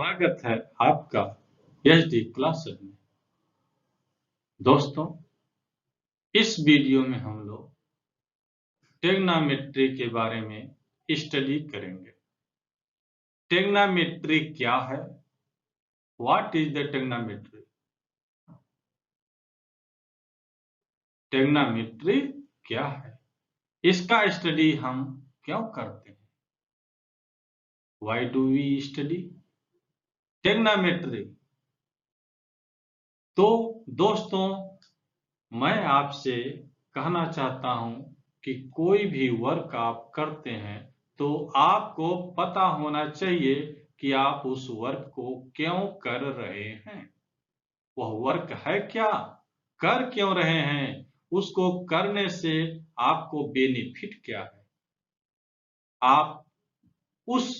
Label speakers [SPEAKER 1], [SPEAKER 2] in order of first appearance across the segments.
[SPEAKER 1] स्वागत है आपका एचडी क्लासेस में। दोस्तों, इस वीडियो में हम लोग ट्रिग्नोमेट्री के बारे में स्टडी करेंगे। ट्रिग्नोमेट्री क्या है? What is the trigonometry? Trigonometry क्या है? इसका स्टडी हम क्यों करते हैं? Why do we study trigonometry? तो दोस्तों, मैं आपसे कहना चाहता हूं कि कोई भी वर्क आप करते हैं तो आपको पता होना चाहिए कि आप उस वर्क को क्यों कर रहे हैं। वह वर्क है क्या, कर क्यों रहे हैं, उसको करने से आपको बेनिफिट क्या है। आप उस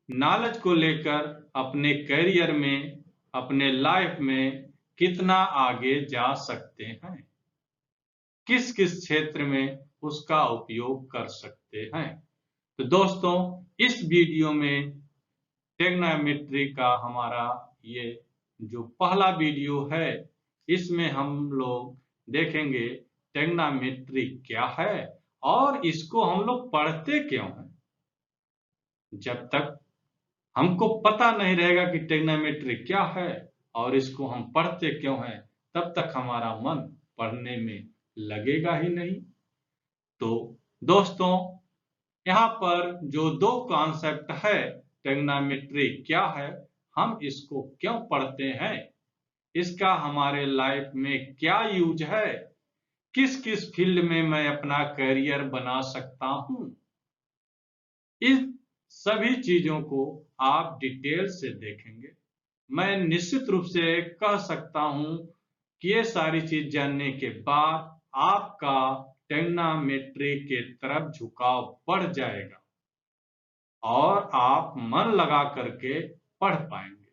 [SPEAKER 1] नॉलेज को लेकर अपने करियर में, अपने लाइफ में कितना आगे जा सकते हैं, किस किस क्षेत्र में उसका उपयोग कर सकते हैं। तो दोस्तों, इस वीडियो में ट्रिग्नोमेट्री का हमारा ये जो पहला वीडियो है, इसमें हम लोग देखेंगे ट्रिग्नोमेट्री क्या है और इसको हम लोग पढ़ते क्यों हैं। जब तक हमको पता नहीं रहेगा कि ट्रिग्नोमेट्री क्या है और इसको हम पढ़ते क्यों हैं, तब तक हमारा मन पढ़ने में लगेगा ही नहीं। तो दोस्तों, यहाँ पर जो दो कॉन्सेप्ट है, ट्रिग्नोमेट्री क्या है, हम इसको क्यों पढ़ते हैं, इसका हमारे लाइफ में क्या यूज है, किस किस फील्ड में मैं अपना करियर बना सकता हूं, इस सभी चीजों को आप डिटेल से देखेंगे। मैं निश्चित रूप से कह सकता हूं कि ये सारी चीज जानने के बाद आपका ट्रिग्नोमेट्री के तरफ झुकाव बढ़ जाएगा और आप मन लगा करके पढ़ पाएंगे।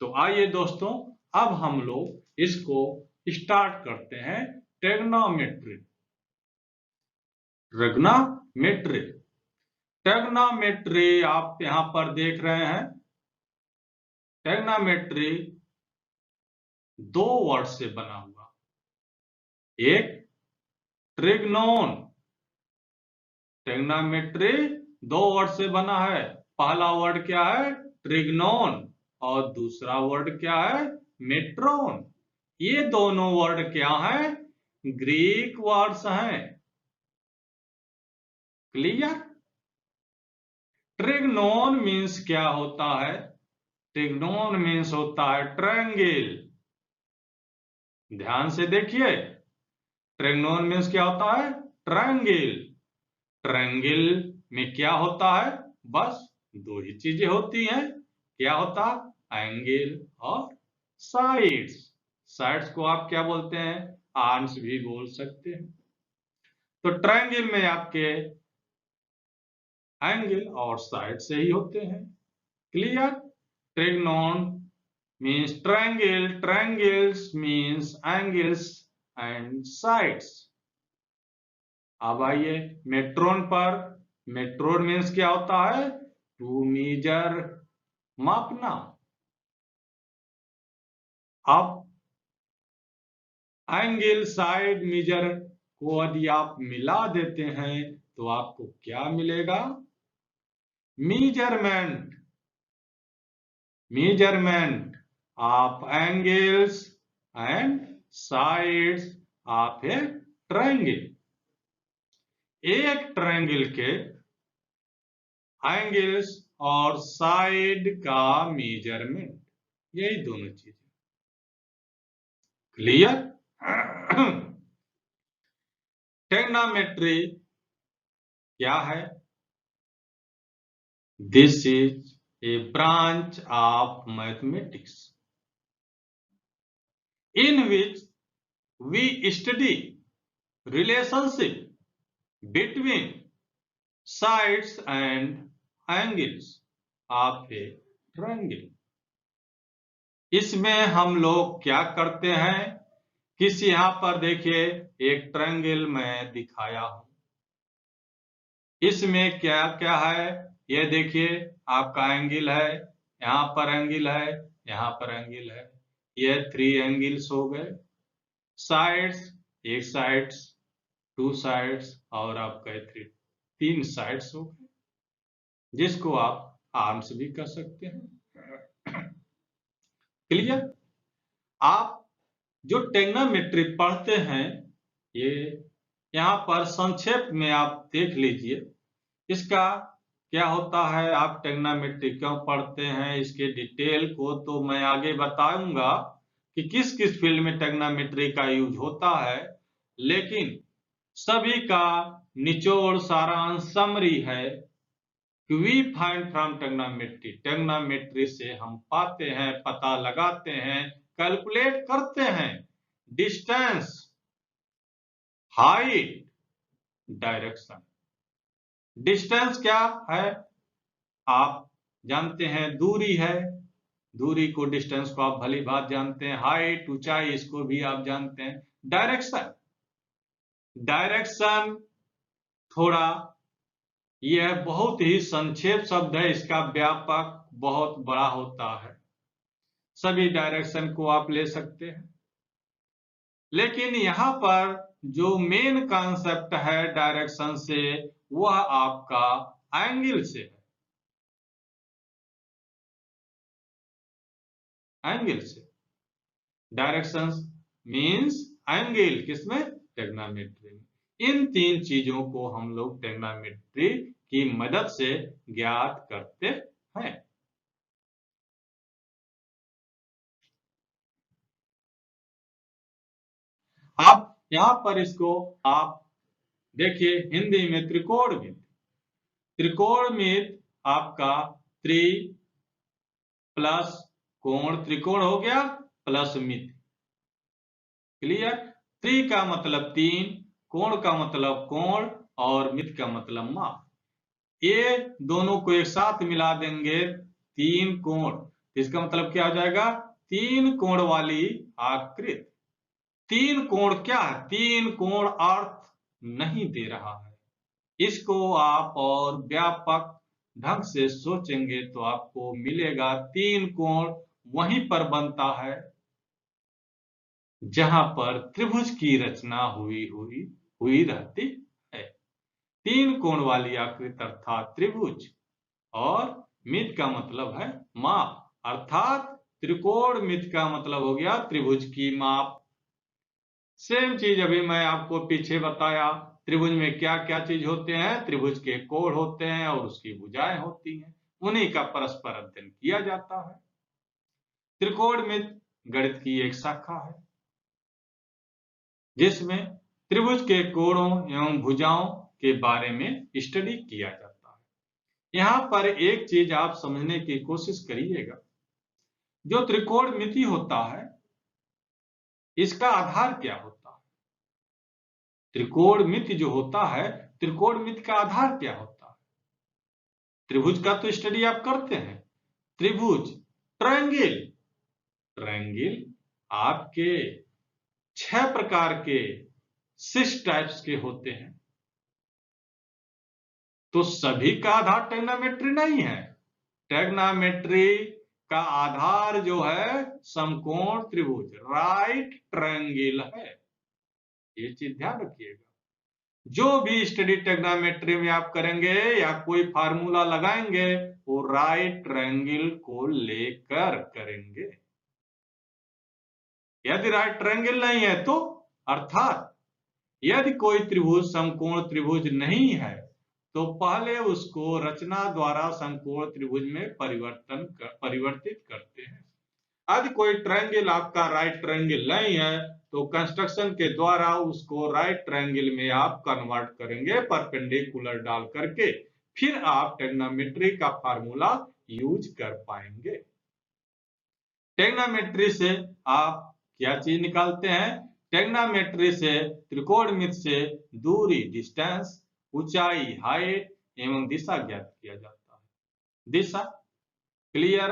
[SPEAKER 1] तो आइए दोस्तों, अब हम लोग इसको स्टार्ट करते हैं। ट्रिग्नोमेट्री ट्रिग्नोमेट्री आप यहां पर देख रहे हैं। ट्रिग्नोमेट्री दो वर्ड से बना हुआ, एक ट्रिग्नोन। ट्रिग्नोमेट्री दो वर्ड से बना है। पहला वर्ड क्या है? ट्रिग्नोन। और दूसरा वर्ड क्या है? मेट्रोन। ये दोनों वर्ड क्या हैं? ग्रीक वर्ड्स हैं। क्लियर? ट्रिग्नोन मीन्स क्या होता है? ट्रिग्नोन मीन्स होता है ट्रायंगल। ध्यान से देखिए, ट्रिग्नोन मीन्स क्या होता है? ट्रायंगल। ट्रायंगल में क्या होता है? बस दो ही चीजें होती हैं। क्या होता है? एंगल और साइड्स। साइड्स को आप क्या बोलते हैं? आर्म्स भी बोल सकते हैं। तो ट्रायंगल में आपके एंगल और साइड से ही होते हैं। Clear? ट्रिग्नोन means triangle, triangles means angles and sides. अब आइए मेट्रोन पर। मेट्रोन मीन्स क्या होता है? टू मीजर, मापना। अब एंगल, साइड, मीजर को यदि आप मिला देते हैं तो आपको क्या मिलेगा? Measurement. Measurement of angles and sides of a triangle. एक ट्रायंगल के एंगल्स और साइड का मेजरमेंट, यही दोनों चीजें। क्लियर? ट्रिग्नोमेट्री क्या है? This is a branch of mathematics in which we study relationship between sides and angles of a triangle. इसमें हम लोग क्या करते हैं? किसी यहां पर देखिए एक ट्रायंगल मैं दिखाया हूं। इसमें क्या क्या है? ये देखिए आपका एंगल है, यहाँ पर एंगल है, यहाँ पर एंगल है, ये 3 एंगल्स हो गए। साइड्स, एक साइड्स, 2 साइड्स और आपका 3 साइड्स हो गए, जिसको आप आर्म्स भी कर सकते हैं। क्लियर? आप जो ट्रिग्नोमेट्री पढ़ते हैं, ये यहाँ पर संक्षेप में आप देख लीजिए इसका क्या होता है, आप ट्रिग्नोमेट्री क्यों पढ़ते हैं, इसके डिटेल को तो मैं आगे बताऊंगा कि किस किस फील्ड में ट्रिग्नोमेट्री का यूज होता है, लेकिन सभी का निचोड़ सारांश समरी है कि we find from trigonometry, trigonometry से हम पाते हैं, पता लगाते हैं, कैलकुलेट करते हैं डिस्टेंस, हाइट, डायरेक्शन। डिस्टेंस क्या है, आप जानते हैं दूरी है, दूरी को, डिस्टेंस को आप भली बात जानते हैं। हाइट, ऊंचाई, इसको भी आप जानते हैं। डायरेक्शन, डायरेक्शन थोड़ा यह बहुत ही संक्षेप शब्द है, इसका व्यापक बहुत बड़ा होता है, सभी डायरेक्शन को आप ले सकते हैं, लेकिन यहां पर जो मेन कॉन्सेप्ट है डायरेक्शन से, वह आपका एंगल से है, एंगल से। डायरेक्शंस मींस एंगल, किसमें? ट्रिग्नोमेट्री में। इन 3 चीजों को हम लोग ट्रिग्नोमेट्री की मदद से ज्ञात करते हैं। आप यहां पर इसको आप देखिए, हिंदी में त्रिकोणमिति, त्रिकोणमिति आपका त्रि प्लस कोण, त्रिकोण हो गया, प्लस मिति। क्लियर? त्रि का मतलब 3, कोण का मतलब कोण और मिति का मतलब माप। ये दोनों को एक साथ मिला देंगे, 3 कोण, इसका मतलब क्या हो जाएगा? 3 कोण वाली आकृति। 3 कोण क्या है? 3 कोण अर्थ नहीं दे रहा है, इसको आप और व्यापक ढंग से सोचेंगे तो आपको मिलेगा 3 कोण वहीं पर बनता है जहां पर त्रिभुज की रचना हुई रहती है। 3 कोण वाली आकृति अर्थात त्रिभुज, और मिति का मतलब है माप, अर्थात त्रिकोणमिति का मतलब हो गया त्रिभुज की माप। सेम चीज अभी मैं आपको पीछे बताया, त्रिभुज में क्या क्या चीज होते हैं, त्रिभुज के कोण होते हैं और उसकी भुजाएं होती हैं, उन्हीं का परस्पर अध्ययन किया जाता है। त्रिकोणमिति गणित की एक शाखा है जिसमें त्रिभुज के कोणों एवं भुजाओं के बारे में स्टडी किया जाता है। यहां पर एक चीज आप समझने की कोशिश करिएगा, जो त्रिकोणमिति होता है इसका आधार क्या होता है? त्रिकोणमिति जो होता है, त्रिकोणमिति का आधार क्या होता है? त्रिभुज का तो स्टडी आप करते हैं, त्रिभुज, ट्रायंगल, ट्रायंगल आपके 6 प्रकार के 6 टाइप्स के होते हैं, तो सभी का आधार ट्रिग्नोमेट्री नहीं है। ट्रिग्नोमेट्री का आधार जो है समकोण त्रिभुज, राइट ट्रायंगल है, ये चीज ध्यान रखिएगा। जो भी स्टडी ट्रिग्नोमेट्री में आप करेंगे या कोई फार्मूला लगाएंगे, वो राइट ट्रायंगल को लेकर करेंगे। यदि राइट ट्रायंगल नहीं है तो, अर्थात यदि कोई त्रिभुज समकोण त्रिभुज नहीं है, तो पहले उसको रचना द्वारा समकोण त्रिभुज में परिवर्तित करते हैं। यदि कोई ट्रायंगल आपका राइट ट्रायंगल नहीं है, तो कंस्ट्रक्शन के द्वारा उसको राइट ट्रायंगल में आप कन्वर्ट करेंगे, परपेंडिकुलर डाल करके, फिर आप ट्रिग्नोमेट्री का फार्मूला यूज कर पाएंगे। ट्रिग्नोमेट्री से आप क्या चीज निकालते हैं? ट्रिग्नोमेट्री से, त्रिकोणमिति से दूरी, डिस्टेंस, ऊंचाई, हाइट एवं दिशा ज्ञात किया जाता है। दिशा, क्लियर,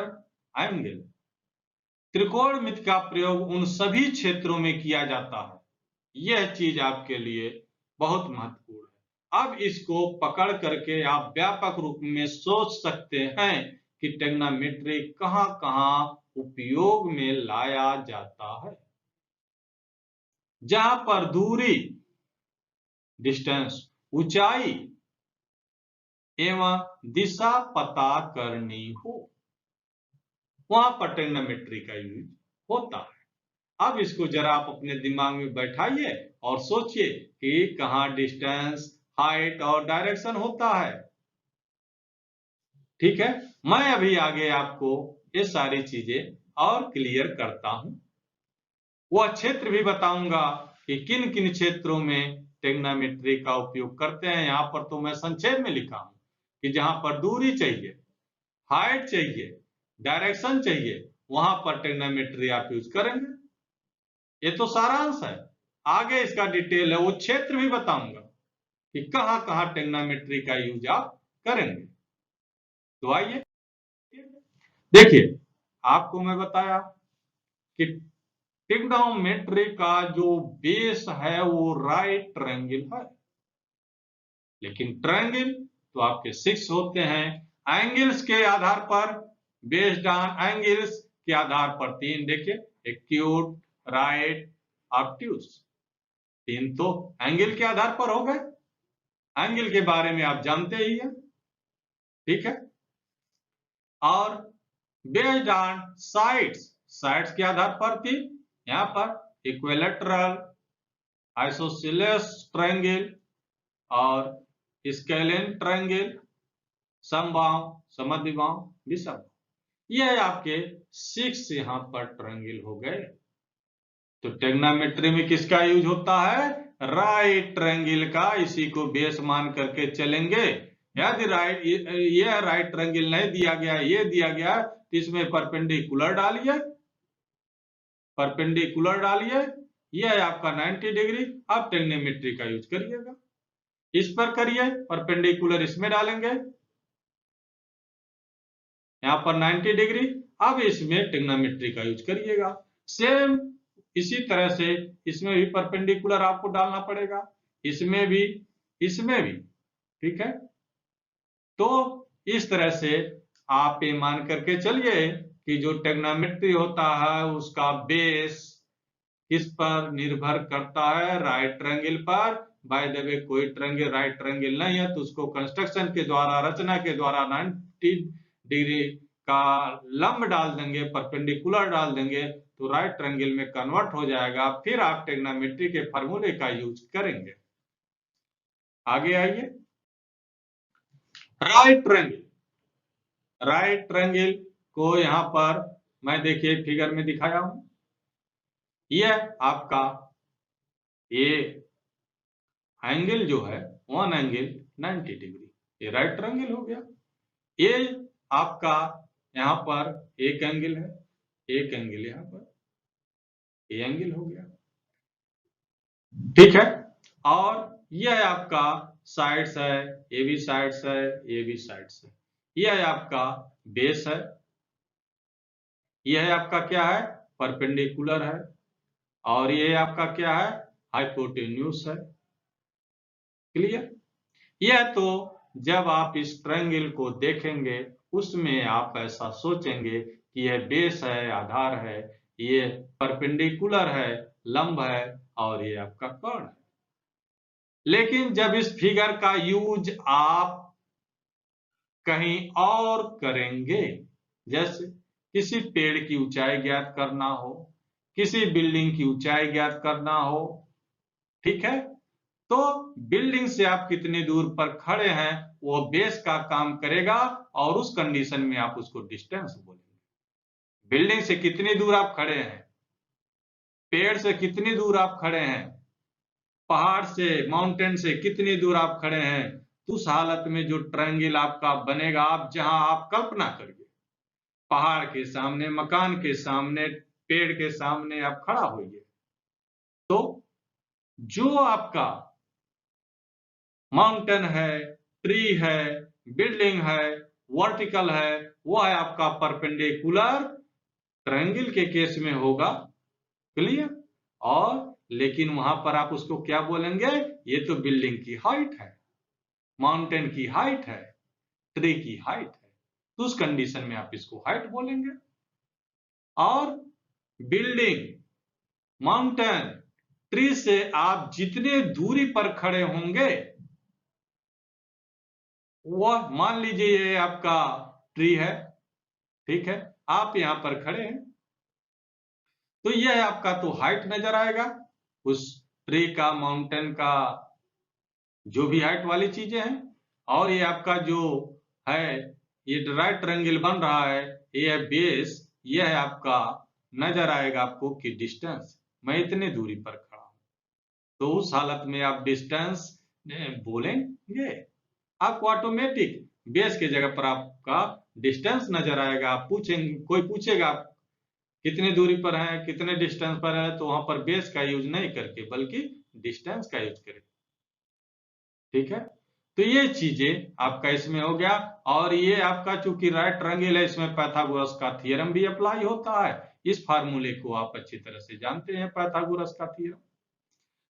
[SPEAKER 1] एंगल। त्रिकोणमिति का प्रयोग उन सभी क्षेत्रों में किया जाता है, यह चीज आपके लिए बहुत महत्वपूर्ण है। अब इसको पकड़ करके आप व्यापक रूप में सोच सकते हैं कि ट्रिग्नोमेट्री कहां कहां उपयोग में लाया जाता है। जहां पर दूरी, डिस्टेंस, ऊंचाई एवं दिशा पता करनी हो, वहां पर ट्रिग्नोमेट्री का यूज होता है। अब इसको जरा आप अपने दिमाग में बैठाइए और सोचिए कि कहां डिस्टेंस, हाइट और डायरेक्शन होता है। ठीक है, मैं अभी आगे आपको ये सारी चीजें और क्लियर करता हूं। वह क्षेत्र भी बताऊंगा कि किन किन क्षेत्रों में ट्रिग्नोमेट्री का उपयोग करते हैं। यहां पर तो मैं संक्षेप में लिखा हूं कि जहां पर दूरी चाहिए, हाइट चाहिए, डायरेक्शन चाहिए, वहां पर ट्रिग्नोमेट्री आप यूज करेंगे। ये तो सारांश है। आगे इसका डिटेल है, वो क्षेत्र भी बताऊंगा कि कहां कहां ट्रिग्नोमेट्री का यूज आप करेंगे। तो आइए देखिए, आपको मैं बताया कि ट्रिग्नोमेट्री का जो बेस है वो राइट ट्रायंगल है। लेकिन ट्रायंगल तो आपके 6 होते हैं। एंगल्स के आधार पर, बेस्ड ऑन एंगल्स के आधार पर 3, देखिए, एक्यूट, राइट, ऑब्ट्यूज। 3 तो एंगल के आधार पर हो गए। एंगल के बारे में आप जानते ही हैं, ठीक है। और बेस्ड ऑन साइड्स, साइड्स के आधार पर थी यहां पर इक्विलैटरल, आइसोसेलेस ट्रायंगल और स्केलेन ट्रायंगल, समबाहु, समद्विबाहु, विषमबाहु। यह आपके 6 यहां पर ट्रायंगल हो गए। तो ट्रिग्नोमेट्री में किसका यूज होता है? राइट ट्रायंगल का। इसी को बेस मान करके चलेंगे। यदि यह राइट ट्रायंगल नहीं दिया गया, ये दिया गया, तो इसमें परपेंडिकुलर डालिए, परपेंडिकुलर डालिए, यह है आपका 90 डिग्री। अब ट्रिग्नोमेट्री का यूज करिएगा। इस पर करिए, परपेंडिकुलर इसमें डालेंगे, यहां पर 90 डिग्री। अब इसमें ट्रिग्नोमेट्री का यूज करिएगा। सेम इसी तरह से इसमें भी परपेंडिकुलर आपको डालना पड़ेगा, इसमें भी, इसमें भी, ठीक है। तो इस तरह से आप ये मान करके चलिए कि जो ट्रिग्नोमेट्री होता है उसका बेस किस पर निर्भर करता है? राइट ट्रायंगल पर। बाय द वे, कोई ट्रायंगल राइट ट्रायंगल नहीं है तो उसको कंस्ट्रक्शन के द्वारा, रचना के द्वारा 90 डिग्री का लंब डाल देंगे, परपेंडिकुलर डाल देंगे, तो राइट ट्रायंगल में कन्वर्ट हो जाएगा। फिर आप ट्रिग्नोमेट्री के फॉर्मूले का यूज करेंगे। आगे आइए, राइट ट्रायंगल। राइट ट्रायंगल को यहां पर मैं देखिए फिगर में दिखाया हूं। यह आपका ये एंगल जो है, वन एंगल 90 डिग्री, ये राइट ट्रायंगल हो गया। ये आपका यहां पर एक एंगल है, एक एंगल यहां पर, ये एंगल हो गया, ठीक है। और यह आपका साइड्स है, ये भी साइड्स है, ये भी साइड्स है। यह आपका बेस है, यह आपका क्या है? परपेंडिकुलर है। और ये आपका क्या है? हाइपोटेन्यूज है। क्लियर? यह तो जब आप इस ट्रायंगल को देखेंगे उसमें आप ऐसा सोचेंगे कि यह बेस है, आधार है, ये परपेंडिकुलर है, लंब है, और ये आपका कर्ण है। लेकिन जब इस फिगर का यूज आप कहीं और करेंगे, जैसे किसी पेड़ की ऊंचाई ज्ञात करना हो, किसी बिल्डिंग की ऊंचाई ज्ञात करना हो, ठीक है, तो बिल्डिंग से आप कितनी दूर पर खड़े हैं वो बेस का काम करेगा, और उस कंडीशन में आप उसको डिस्टेंस बोलेंगे। बिल्डिंग से कितनी दूर आप खड़े हैं, पेड़ से कितनी दूर आप खड़े हैं, पहाड़ से, माउंटेन से कितनी दूर आप खड़े हैं, तो उस हालत में जो ट्रायंगल आपका बनेगा, आप जहां आप कल्पना करिए, पहाड़ के सामने, मकान के सामने, पेड़ के सामने आप खड़ा होइए, तो जो आपका माउंटेन है, ट्री है, बिल्डिंग है, वर्टिकल है, वो है आपका परपेंडिकुलर ट्रायंगल के केस में होगा। क्लियर? और लेकिन वहां पर आप उसको क्या बोलेंगे? ये तो बिल्डिंग की हाइट है, माउंटेन की हाइट है, ट्री की हाइट है। तो उस कंडीशन में आप इसको हाइट बोलेंगे। और बिल्डिंग, माउंटेन, ट्री से आप जितने दूरी पर खड़े होंगे, वह मान लीजिए ये आपका ट्री है, ठीक है, आप यहां पर खड़े हैं, तो यह आपका तो हाइट नजर आएगा, उस ट्री का, माउंटेन का, जो भी हाइट वाली चीजें हैं। और ये आपका जो है, ये राइट ट्रायंगल बन रहा है, ये है बेस, ये है आपका, नजर आएगा आपको कि डिस्टेंस, मैं इतने दूरी पर खड़ा हूं, तो उस हालत में आप डिस्टेंस बोलेंगे, आपको ऑटोमेटिक बेस के जगह पर आपका डिस्टेंस नजर आएगा। आप पूछेंगे, कोई पूछेगा कितनी दूरी पर है, कितने डिस्टेंस पर है, तो वहां पर बेस का यूज नहीं करके बल्कि डिस्टेंस का यूज करें, ठीक है। तो ये चीजें आपका इसमें हो गया। और ये आपका चूंकि राइट ट्रायंगल है, इसमें पाइथागोरस का थ्योरम भी अप्लाई होता है। इस फार्मूले को आप अच्छी तरह से जानते हैं, पाइथागोरस का थ्योरम।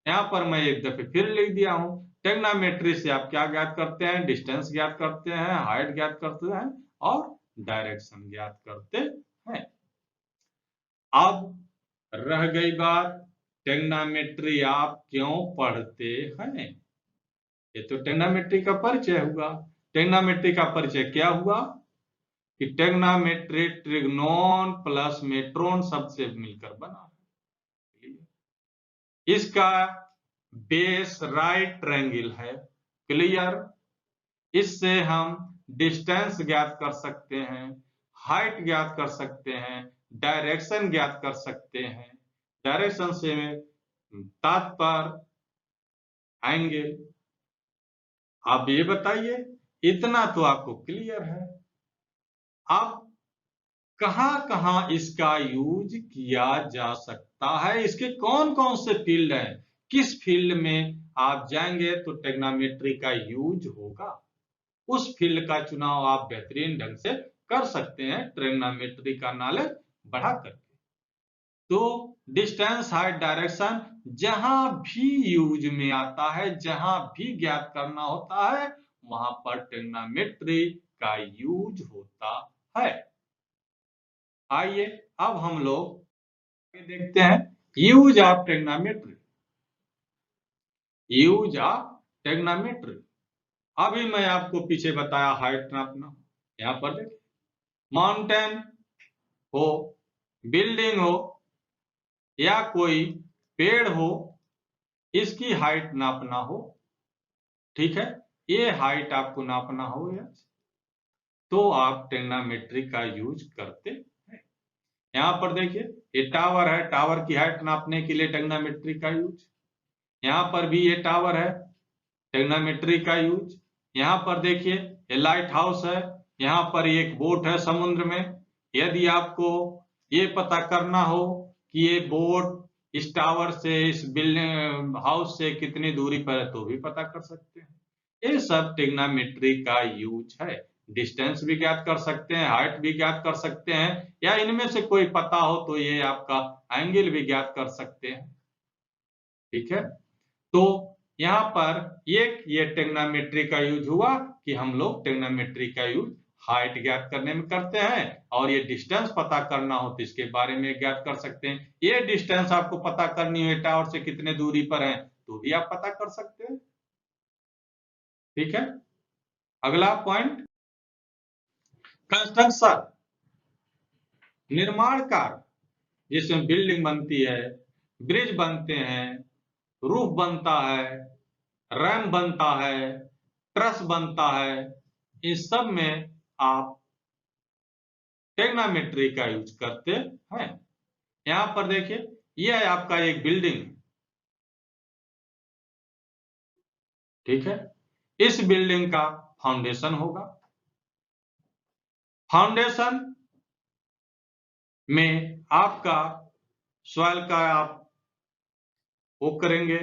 [SPEAKER 1] यहाँ पर मैं एक दफे फिर लिख दिया हूं, ट्रिग्नोमेट्री से आप क्या ज्ञात करते हैं, डिस्टेंस ज्ञात करते हैं, हाइट ज्ञात करते हैं और डायरेक्शन ज्ञात करते हैं। अब रह गई बात, ट्रिग्नोमेट्री आप क्यों पढ़ते हैं। ये तो ट्रिग्नोमेट्री का परिचय हुआ। ट्रिग्नोमेट्री का परिचय क्या हुआ कि ट्रिग्नोमेट्री ट्रिग्नोन प्लस मेट्रोन शब्द से मिलकर बना है। इसका बेस राइट ट्रायंगल है, क्लियर। इससे हम डिस्टेंस ज्ञात कर सकते हैं, हाइट ज्ञात कर सकते हैं, डायरेक्शन ज्ञात कर सकते हैं। डायरेक्शन से तात्पर्य एंगल। आप ये बताइए, इतना तो आपको क्लियर है। अब कहां इसका यूज किया जा सकता है, इसके कौन कौन से फील्ड हैं, किस फील्ड में आप जाएंगे तो ट्रिग्नोमेट्री का यूज होगा, उस फील्ड का चुनाव आप बेहतरीन ढंग से कर सकते हैं ट्रिग्नोमेट्री का नॉलेज बढ़ा करके। तो डिस्टेंस, हाइट, डायरेक्शन जहां भी यूज में आता है, जहां भी ज्ञात करना होता है, वहां पर ट्रिग्नोमेट्री का यूज होता है। आइए अब हम लोग देखते हैं use of trigonometry. Use of trigonometry, अभी मैं आपको पीछे बताया हाइट नापना। यहां पर देखिए, माउंटेन हो, बिल्डिंग हो या कोई पेड़ हो, इसकी हाइट नापना हो, ठीक है, ये हाइट आपको नापना हो या तो आप ट्रिग्नोमेट्री का यूज करते हैं। यहां पर देखिए, ये टावर है, टावर की हाइट नापने के लिए ट्रिग्नोमेट्री का यूज। यहां पर भी ये टावर है, ट्रिग्नोमेट्री का यूज। यहां पर देखिए ये लाइट हाउस है, यहां पर एक बोट है समुद्र में। यदि आपको ये पता करना हो कि ये बोट इस टावर से, इस बिल्डिंग हाउस से कितनी दूरी पर है, तो भी पता कर सकते हैं। ये सब ट्रिग्नोमेट्री का यूज है। डिस्टेंस भी ज्ञात कर सकते हैं, हाइट भी ज्ञात कर सकते हैं, या इनमें से कोई पता हो तो ये आपका एंगल भी ज्ञात कर सकते हैं, ठीक है। तो यहाँ पर ये ट्रिग्नोमेट्री का यूज हुआ कि हम लोग ट्रिग्नोमेट्री का यूज हाइट ज्ञात करने में करते हैं, और ये डिस्टेंस पता करना हो तो इसके बारे में ज्ञात कर सकते हैं। ये डिस्टेंस आपको पता करनी हो टावर से कितने दूरी पर है, तो भी आप पता कर सकते हैं, ठीक है। अगला पॉइंट, कंस्ट्रक्शन, निर्माण कार्य, जिसमें बिल्डिंग बनती है, ब्रिज बनते हैं, रूफ बनता है, रैम बनता है, ट्रस बनता है, इन सब में आप ट्रिग्नोमेट्री का यूज करते हैं। यहां पर देखिए, यह है आपका एक बिल्डिंग, ठीक है। इस बिल्डिंग का फाउंडेशन होगा। फाउंडेशन में आपका सॉइल का आप वो करेंगे,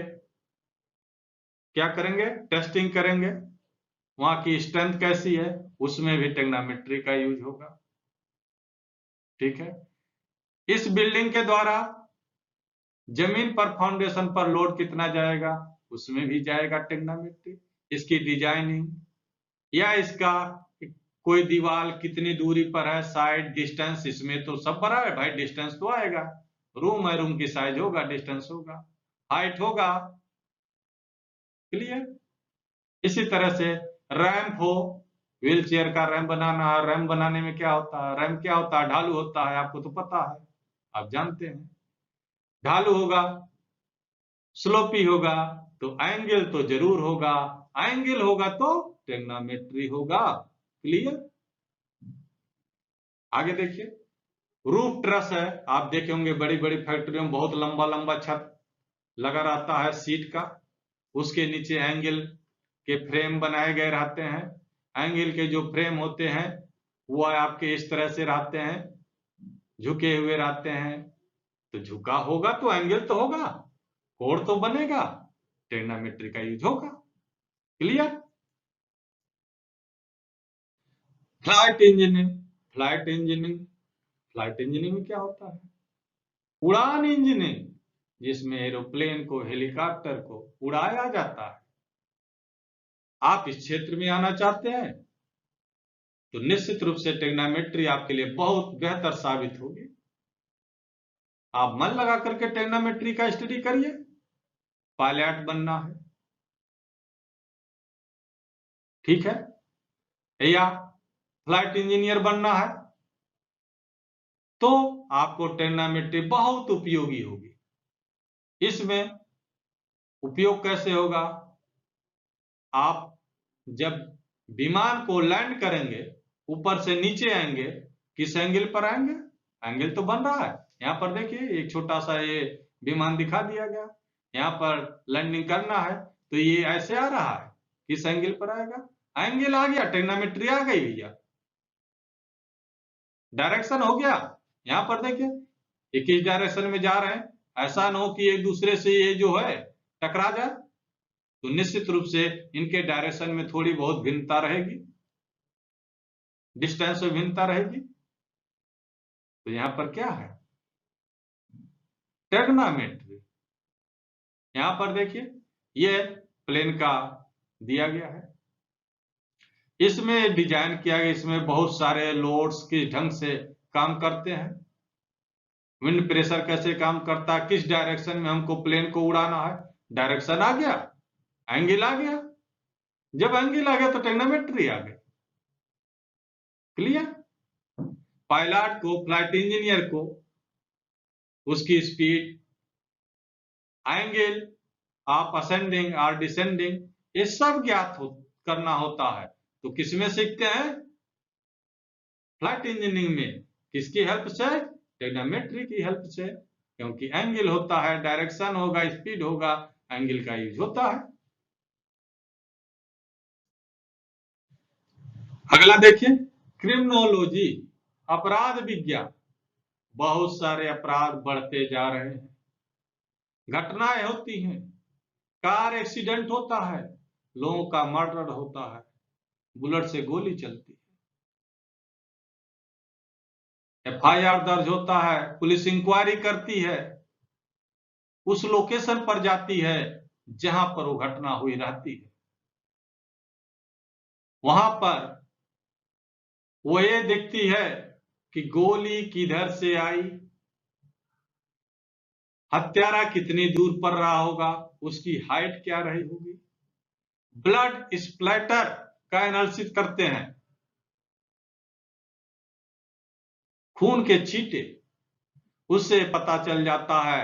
[SPEAKER 1] क्या करेंगे, टेस्टिंग करेंगे, वहां की स्ट्रेंथ कैसी है, उसमें भी ट्रिग्नोमेट्री का यूज होगा, ठीक है। इस बिल्डिंग के द्वारा जमीन पर, फाउंडेशन पर लोड कितना जाएगा, उसमें भी जाएगा ट्रिग्नोमेट्री। इसकी डिजाइनिंग या इसका कोई दीवार कितनी दूरी पर है, साइड, डिस्टेंस, इसमें तो सब भरा है भाई, डिस्टेंस तो आएगा। रूम है, रूम की साइज होगा, डिस्टेंस होगा, हाइट होगा। क्लियर। इसी तरह से रैंप हो, व्हील चेयर का रैंप बनाना है, रैंप बनाने में क्या होता है, रैंप क्या होता है, ढालू होता है, आपको तो पता है, आप जानते हैं। ढालू होगा, स्लोपी होगा, तो एंगल तो जरूर होगा, एंगल होगा तो ट्रिग्नोमेट्री होगा। क्लियर। आगे देखिए, रूफ ट्रस है, आप देखे होंगे बड़ी बड़ी फैक्ट्रियों में बहुत लंबा लंबा छत लगा रहता है सीट का, उसके नीचे एंगल के फ्रेम बनाए गए रहते हैं। एंगल के जो फ्रेम होते हैं वो आपके इस तरह से रहते हैं, झुके हुए रहते हैं, तो झुका होगा तो एंगल तो होगा, कोण तो बनेगा, ट्रिग्नोमेट्री का यूज होगा। Clear. Flight engineering, flight engineering, flight engineering में क्या होता है, उड़ान इंजीनियरिंग, जिसमें एरोप्लेन को, हेलीकॉप्टर को उड़ाया जाता है। आप इस क्षेत्र में आना चाहते हैं तो निश्चित रूप से ट्रिग्नोमेट्री आपके लिए बहुत बेहतर साबित होगी। आप मन लगा करके ट्रिग्नोमेट्री का स्टडी करिए। पायलट बनना है, ठीक है, या फ्लाइट इंजीनियर बनना है, तो आपको ट्रिग्नोमेट्री बहुत उपयोगी होगी। इसमें उपयोग कैसे होगा, आप जब विमान को लैंड करेंगे, ऊपर से नीचे आएंगे, किस एंगल पर आएंगे, एंगल तो बन रहा है। यहाँ पर देखिए एक छोटा सा ये विमान दिखा दिया गया, यहाँ पर लैंडिंग करना है तो ये ऐसे आ रहा है, किस एंगल पर आएगा, एंगल आ गया, ट्रिग्नोमेट्री आ गई भैया, डायरेक्शन हो गया। यहाँ पर देखिए ये किस डायरेक्शन में जा रहे हैं, ऐसा ना हो कि एक दूसरे से ये जो है टकरा जाए, तो निश्चित रूप से इनके डायरेक्शन में थोड़ी बहुत भिन्नता रहेगी, डिस्टेंस में भिन्नता रहेगी। तो यहां पर क्या है, ट्रिग्नोमेट्री। यहां पर देखिए ये प्लेन का दिया गया है, इसमें डिजाइन किया गया, इसमें बहुत सारे लोड्स किस ढंग से काम करते हैं, विंड प्रेशर कैसे काम करता है, किस डायरेक्शन में हमको प्लेन को उड़ाना है, डायरेक्शन आ गया, एंगल आ गया, जब एंगल आ गया तो ट्रिग्नोमेट्री आ गई। क्लियर। पायलट को, फ्लाइट इंजीनियर को उसकी स्पीड, एंगल, आप असेंडिंग और डिसेंडिंग, ये सब ज्ञात करना होता है। तो किसमें सीखते हैं, फ्लाइट इंजीनियरिंग में, किसकी हेल्प से, ट्रिग्नोमेट्री की हेल्प से, क्योंकि एंगल होता है, डायरेक्शन होगा, स्पीड होगा, एंगल का यूज होता है। अगला देखिए, क्रिमिनोलॉजी, अपराध विज्ञान। बहुत सारे अपराध बढ़ते जा रहे हैं, घटनाएं होती हैं, कार एक्सीडेंट होता है, लोगों का मर्डर होता है, बुलेट से गोली चलती है, एफआईआर दर्ज होता है, पुलिस इंक्वायरी करती है, उस लोकेशन पर जाती है जहां पर वो घटना हुई रहती है, वहां पर वो ये देखती है कि गोली किधर से आई, हत्यारा कितनी दूर पर रहा होगा, उसकी हाइट क्या रही होगी, ब्लड स्प्लैटर का एनालिसिस करते हैं, खून के छींटे, उससे पता चल जाता है,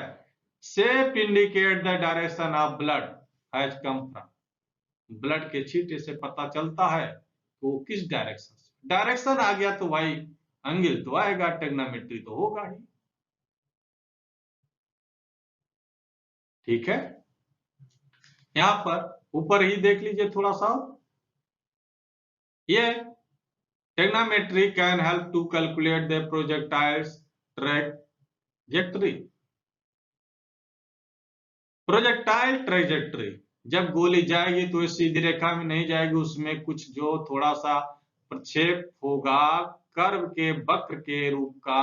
[SPEAKER 1] shape indicate the direction of blood has come from, blood के छींटे से पता चलता है तो किस डायरेक्शन से, डायरेक्शन आ गया तो भाई एंगल तो आएगा, ट्रिग्नोमेट्री तो होगा ही। ठीक है, यहां पर ऊपर ही देख लीजिए थोड़ा सा, ये trigonometry can help to calculate the projectiles trajectory, projectile trajectory, जब गोली जाएगी तो इस सीधी रेखा में नहीं जाएगी, उसमें कुछ जो थोड़ा सा प्रक्षेप होगा, कर्व के वक्र के रूप का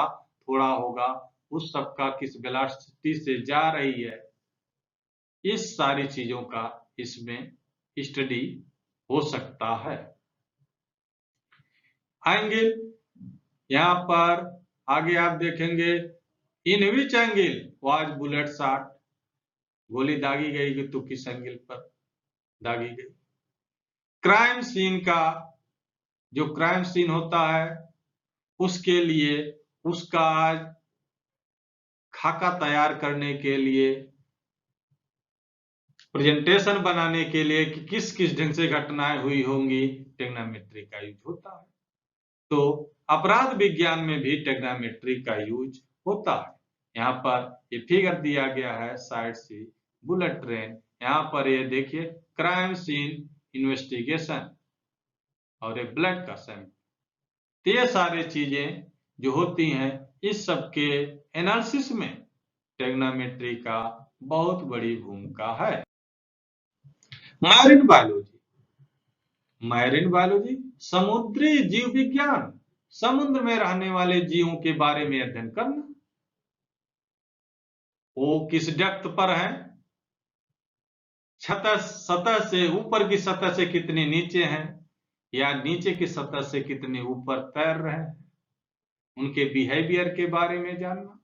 [SPEAKER 1] थोड़ा होगा, उस सब का किस वेलोसिटी से जा रही है, इस सारी चीजों का इसमें स्टडी हो सकता है। एंगल, यहाँ पर आगे आप देखेंगे in which angle was bullet shot, गोली दागी गई कि तो किस एंगल पर दागी गई। क्राइम सीन का जो क्राइम सीन होता है उसके लिए उसका खाका तैयार करने के लिए, प्रेजेंटेशन बनाने के लिए कि किस किस ढंग से घटनाएं हुई होंगी, टेक्नोमेट्री का यूज होता है। तो अपराध विज्ञान में भी टेक्नोमेट्री का यूज होता है। यहाँ पर ये फिगर दिया गया है साइड से बुलेट ट्रेन, यहाँ पर ये देखिए क्राइम सीन इन्वेस्टिगेशन और एक ब्लड का सैंपल। तो ये सारी चीजें जो होती हैं इस सब के एनालिसिस में टेक्नोमेट्री का बहुत बड़ी भूमिका है। मैरीन बायोलॉजी, मैरीन बायोलॉजी समुद्री जीव विज्ञान, समुद्र में रहने वाले जीवों के बारे में अध्ययन करना। वो किस डेप्थ पर है, सतह से ऊपर की सतह से कितने नीचे हैं, या नीचे की सतह से कितने ऊपर तैर रहे हैं, उनके बिहेवियर के बारे में जानना,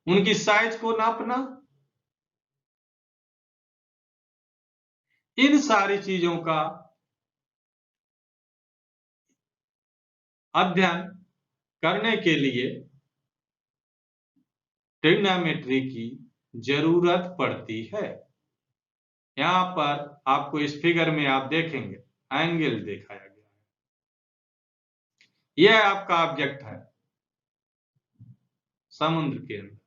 [SPEAKER 1] उनकी साइज को नापना। इन सारी चीजों का अध्ययन करने के लिए ट्रिग्नोमेट्री की जरूरत पड़ती है। यहां पर आपको इस फिगर में आप देखेंगे एंगल दिखाया गया है, यह आपका ऑब्जेक्ट है समुद्र के अंदर,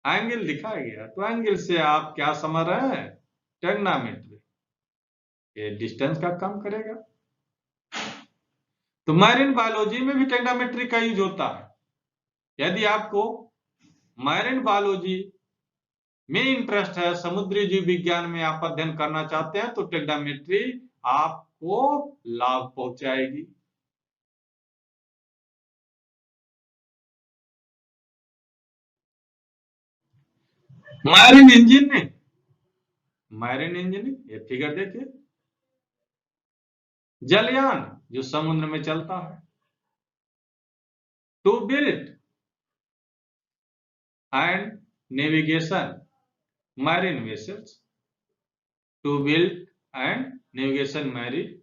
[SPEAKER 1] एंगल दिखाया गया। तो एंगल से आप क्या समझ रहे हैं, ट्रिग्नोमेट्री ये डिस्टेंस का काम करेगा। तो मैरीन बायोलॉजी में भी ट्रिग्नोमेट्री का यूज होता है। यदि आपको मैरीन बायोलॉजी में इंटरेस्ट है, समुद्री जीव विज्ञान में आप अध्ययन करना चाहते हैं, तो ट्रिग्नोमेट्री आपको लाभ पहुंचाएगी। मैरीन इंजीनियरिंग, मैरीन इंजीनियरिंग ये फिगर देखिए, जलयान जो समुद्र में चलता है, to build and navigation marine vessels, to build and navigation marine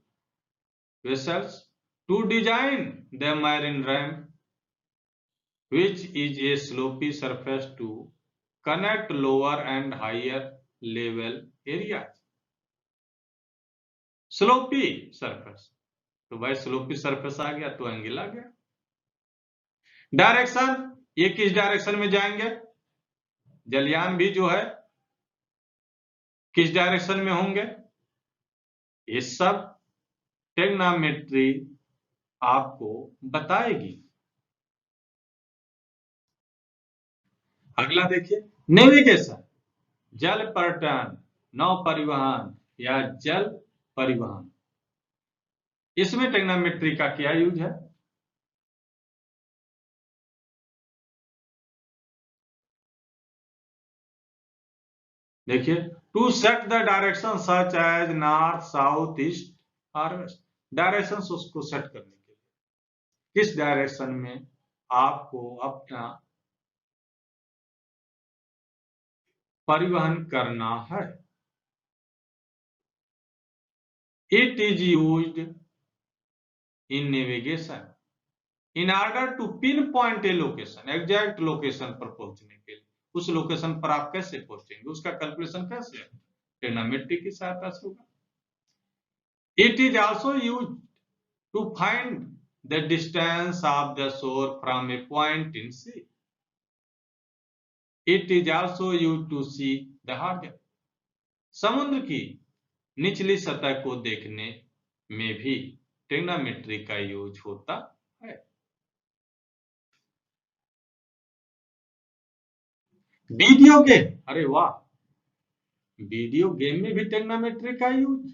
[SPEAKER 1] vessels, to design the marine ramp, which is a slopy surface to connect lower and higher level areas. Sloppy surface, तो भाई sloppy surface आ गया तो angle आ गया। Direction, ये किस direction में जाएंगे, जलयान भी जो है किस डायरेक्शन में होंगे, ये सब ट्रिग्नोमेट्री आपको बताएगी। अगला देखिए नेविगेशन, जल पर्यटन, नौ परिवहन या जल परिवहन, इसमें ट्रिग्नोमेट्री का क्या यूज है। देखिए to set the direction such as north south east और वेस्ट, डायरेक्शन उसको सेट करने के लिए किस डायरेक्शन में आपको अपना परिवहन करना है। It is used in navigation in order to pinpoint a location, exact location पर पहुंचने के लिए, उस लोकेशन पर आप कैसे पहुंचेंगे, उसका कैलकुलेशन कैसे है, ट्रिग्नोमेट्री की सहायता से होगा। It is also use to find the distance of the shore from a point in sea, it is also use to see the horizon, समुद्र की निचली सतह को देखने में भी ट्रिग्नोमेट्री का यूज होता है। वीडियो गेम, अरे वाह, वीडियो गेम में भी ट्रिग्नोमेट्री का यूज,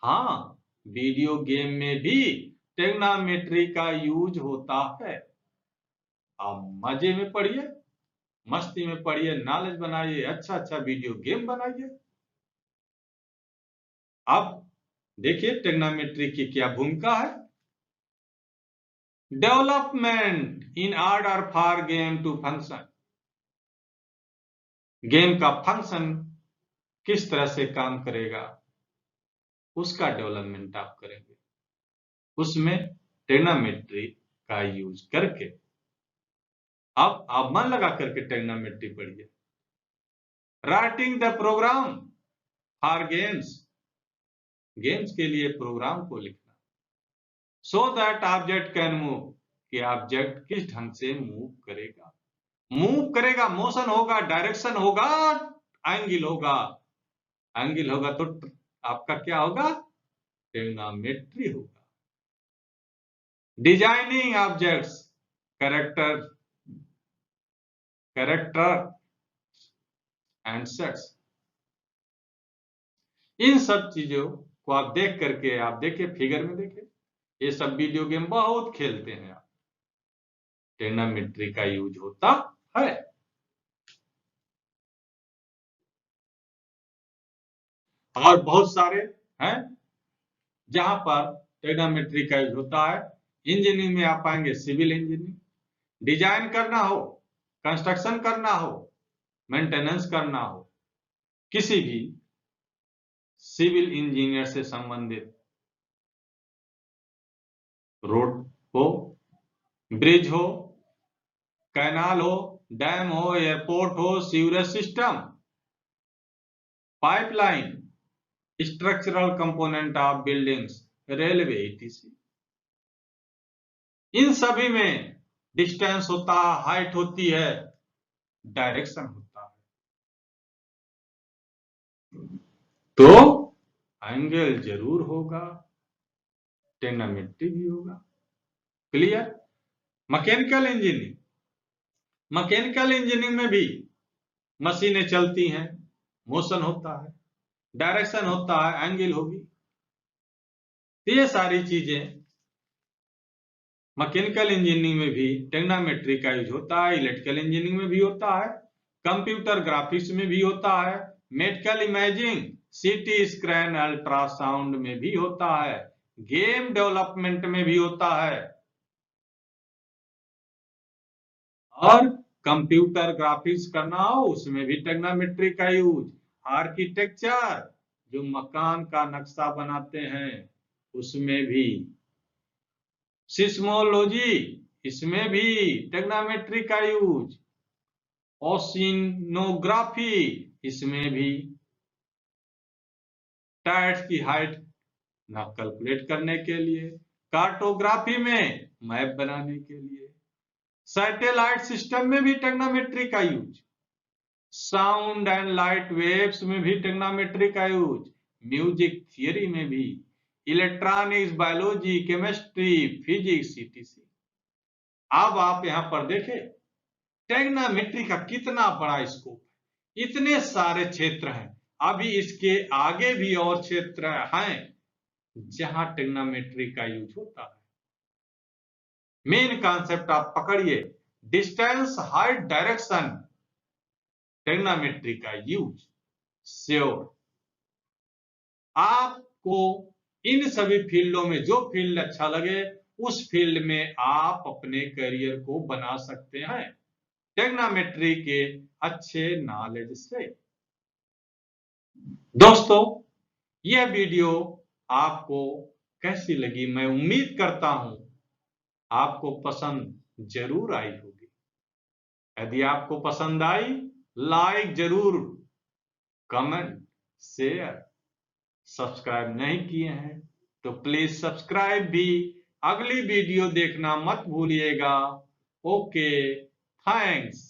[SPEAKER 1] हाँ वीडियो गेम में भी ट्रिग्नोमेट्री का यूज होता है। आप मजे में पढ़िए, मस्ती में पढ़िए, नॉलेज बनाइए, अच्छा अच्छा वीडियो गेम बनाइए। अब देखिए ट्रिग्नोमेट्री की क्या भूमिका है। Development in order for game to function, game का फंक्शन किस तरह से काम करेगा उसका डेवलपमेंट आप करेंगे, उसमें ट्रिग्नोमेट्री का यूज करके। अब आप मन लगा करके ट्रिग्नोमेट्री पढ़िए। Writing the program for games, games के लिए प्रोग्राम को लिखना। So that object can move, कि ऑब्जेक्ट किस ढंग से मूव करेगा, मोशन होगा, डायरेक्शन होगा, एंगल होगा। एंगल होगा तो आपका क्या होगा, ट्रिग्नोमेट्री होगा। Designing objects, character and sets, इन सब चीजों को आप देख करके, आप देखिए फिगर में देखिए, ये सब वीडियो गेम बहुत खेलते हैं आप, ट्रिग्नोमेट्री का यूज होता है। और बहुत सारे हैं जहां पर ट्रिग्नोमेट्री का यूज होता है। इंजीनियरिंग में आप पाएंगे, सिविल इंजीनियरिंग, डिजाइन करना हो, कंस्ट्रक्शन करना हो, मेंटेनेंस करना हो, किसी भी सिविल इंजीनियर से संबंधित, रोड हो, ब्रिज हो, कैनाल हो, डैम हो, एयरपोर्ट हो, sewerage system, pipeline, structural component of buildings, railway etc, इन सभी में डिस्टेंस होता है, हाइट होती है, डायरेक्शन होता है, तो एंगल जरूर होगा, ट्रिग्नोमेट्री भी होगा। Clear. Mechanical engineering, mechanical engineering में भी मशीनें चलती हैं, मोशन होता है, डायरेक्शन होता है, एंगल होगी। ये सारी चीजें मैकेनिकल इंजीनियरिंग में भी ट्रिग्नोमेट्री का यूज होता है, इलेक्ट्रिकल इंजीनियरिंग में भी होता है, कंप्यूटर ग्राफिक्स में भी होता है, medical imaging, CT scan, ultrasound में भी होता है, गेम डेवलपमेंट में भी होता है, और कंप्यूटर ग्राफिक्स करना हो उसमें भी ट्रिग्नोमेट्री का यूज, आर्किटेक्चर जो मकान का नक्शा बनाते हैं उसमें भी, सिस्मोलॉजी इसमें भी ट्रिग्नोमेट्री का यूज, ओशिनोग्राफी इसमें भी, टायर्स की हाइट ना कैलकुलेट करने के लिए, कार्टोग्राफी में मैप बनाने के लिए, सैटेलाइट सिस्टम में भी ट्रिग्नोमेट्री का use, sound and light waves में भी ट्रिग्नोमेट्री का यूज, म्यूजिक थियरी में भी, electronics, biology, chemistry, physics etc। अब आप यहां पर देखें ट्रिग्नोमेट्री का कितना बड़ा स्कोप है, इतने सारे क्षेत्र हैं। अभी इसके आगे भी और क्षेत्र हैं जहां ट्रिग्नोमेट्री का यूज होता है। मेन कॉन्सेप्ट आप पकड़िए, डिस्टेंस, हाइट, डायरेक्शन, ट्रिग्नोमेट्री का यूज श्योर। आपको इन सभी फील्डों में जो फील्ड अच्छा लगे उस फील्ड में आप अपने करियर को बना सकते हैं ट्रिग्नोमेट्री के अच्छे नॉलेज से। दोस्तों यह वीडियो आपको कैसी लगी, मैं उम्मीद करता हूं आपको पसंद जरूर आई होगी। यदि आपको पसंद आई, लाइक जरूर, कमेंट, शेयर, सब्सक्राइब नहीं किए हैं तो प्लीज सब्सक्राइब भी, अगली वीडियो देखना मत भूलिएगा। Okay, thanks.